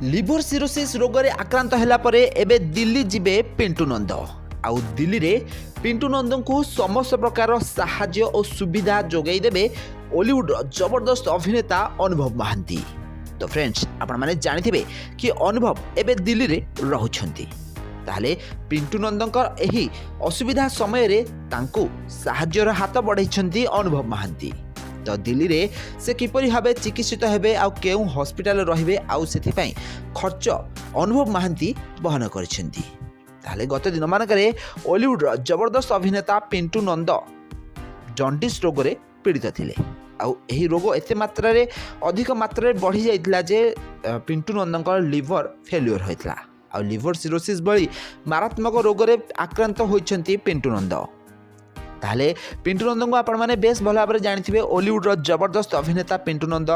Liver cirrhosis रोग रे आक्रांत होला परे एबे दिल्ली जिबे पिंटू नंद आउ दिल्ली रे पिंटू नंद को समस्त प्रकार साहाय्य और सुविधा जोगाई देबे हॉलीवुड जबरदस्त अभिनेता अनुभव महांती। तो फ्रेंड्स आपण माने जानिथिबे कि अनुभव एबे दिल्ली रे रहुछंती, ताहले पिंटू नंदकर एही असुविधा समय रे तांको साहाय्यर हाथ बढ़ाइछंती अनुभव महांती। तो दिल्ली रे से किपरि भाबे चिकित्सित हेबे आ केउ हॉस्पिटल रहिबे आउ सेथिपाई खर्च अनुभव महांती बहन करिसेंती। ताहले गत दिन मानकरे हॉलीवुड जबरदस्त अभिनेता पिंटू नंद जॉन्डिस रोग रे पीड़ित थिले आउ एही रोग एते मात्रा रे अधिक मात्रा रे बढ़ी जाइतला जे पिंटू नंदकर लिवर फेल्युअर होइतला आउ लिवर सिरोसिस भली मारात्मक रोग रे आक्रांत होइछंती पिंटू नंद। ताहले पिंटू नंद को आपण माने बेस भल भाव जानिथिबे हॉलीवुड जबरदस्त अभिनेता पिंटू नंद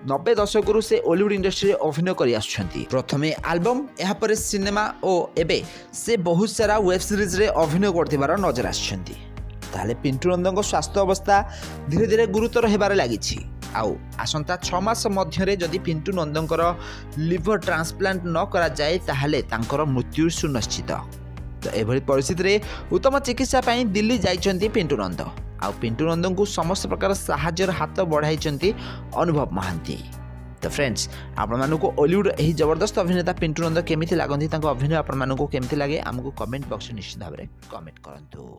90 दशक से हॉलीवुड इंडस्ट्री अभिनय करि आछंती। प्रथमे एल्बम एहा परे सिनेमा और एबे से बहुत सारा वेब सीरीज रे अभिनय करथिबार नजर आछंती। ताहले पिंटू नंद स्वास्थ्य अवस्था धीरे धीरे गुरुतर हेबार लागिछि आउ आसंता 6 मास मध्यरे जदि पिंटू नंदकर लिवर ट्रांसप्लांट न करा जाए ताहले तांकर मृत्यु सुनिश्चित। तो एभली परिस्थिति रे उत्तम चिकित्सा पाई दिल्ली जाइछंती पिंटू नंद आउ पिंटू नंद को समस्त प्रकार साहाय्यर हाथ बढ़ाइछंती अनुभव महांती। तो फ्रेंड्स आपण मानको हॉलीवुड एही जबरदस्त अभिनेता पिंटू नंद केमिति लागंती, तांको अभिनय आपण मानको केमिति लागे हमको कमेंट बॉक्स में निश्चित भाव में कमेंट करंतु।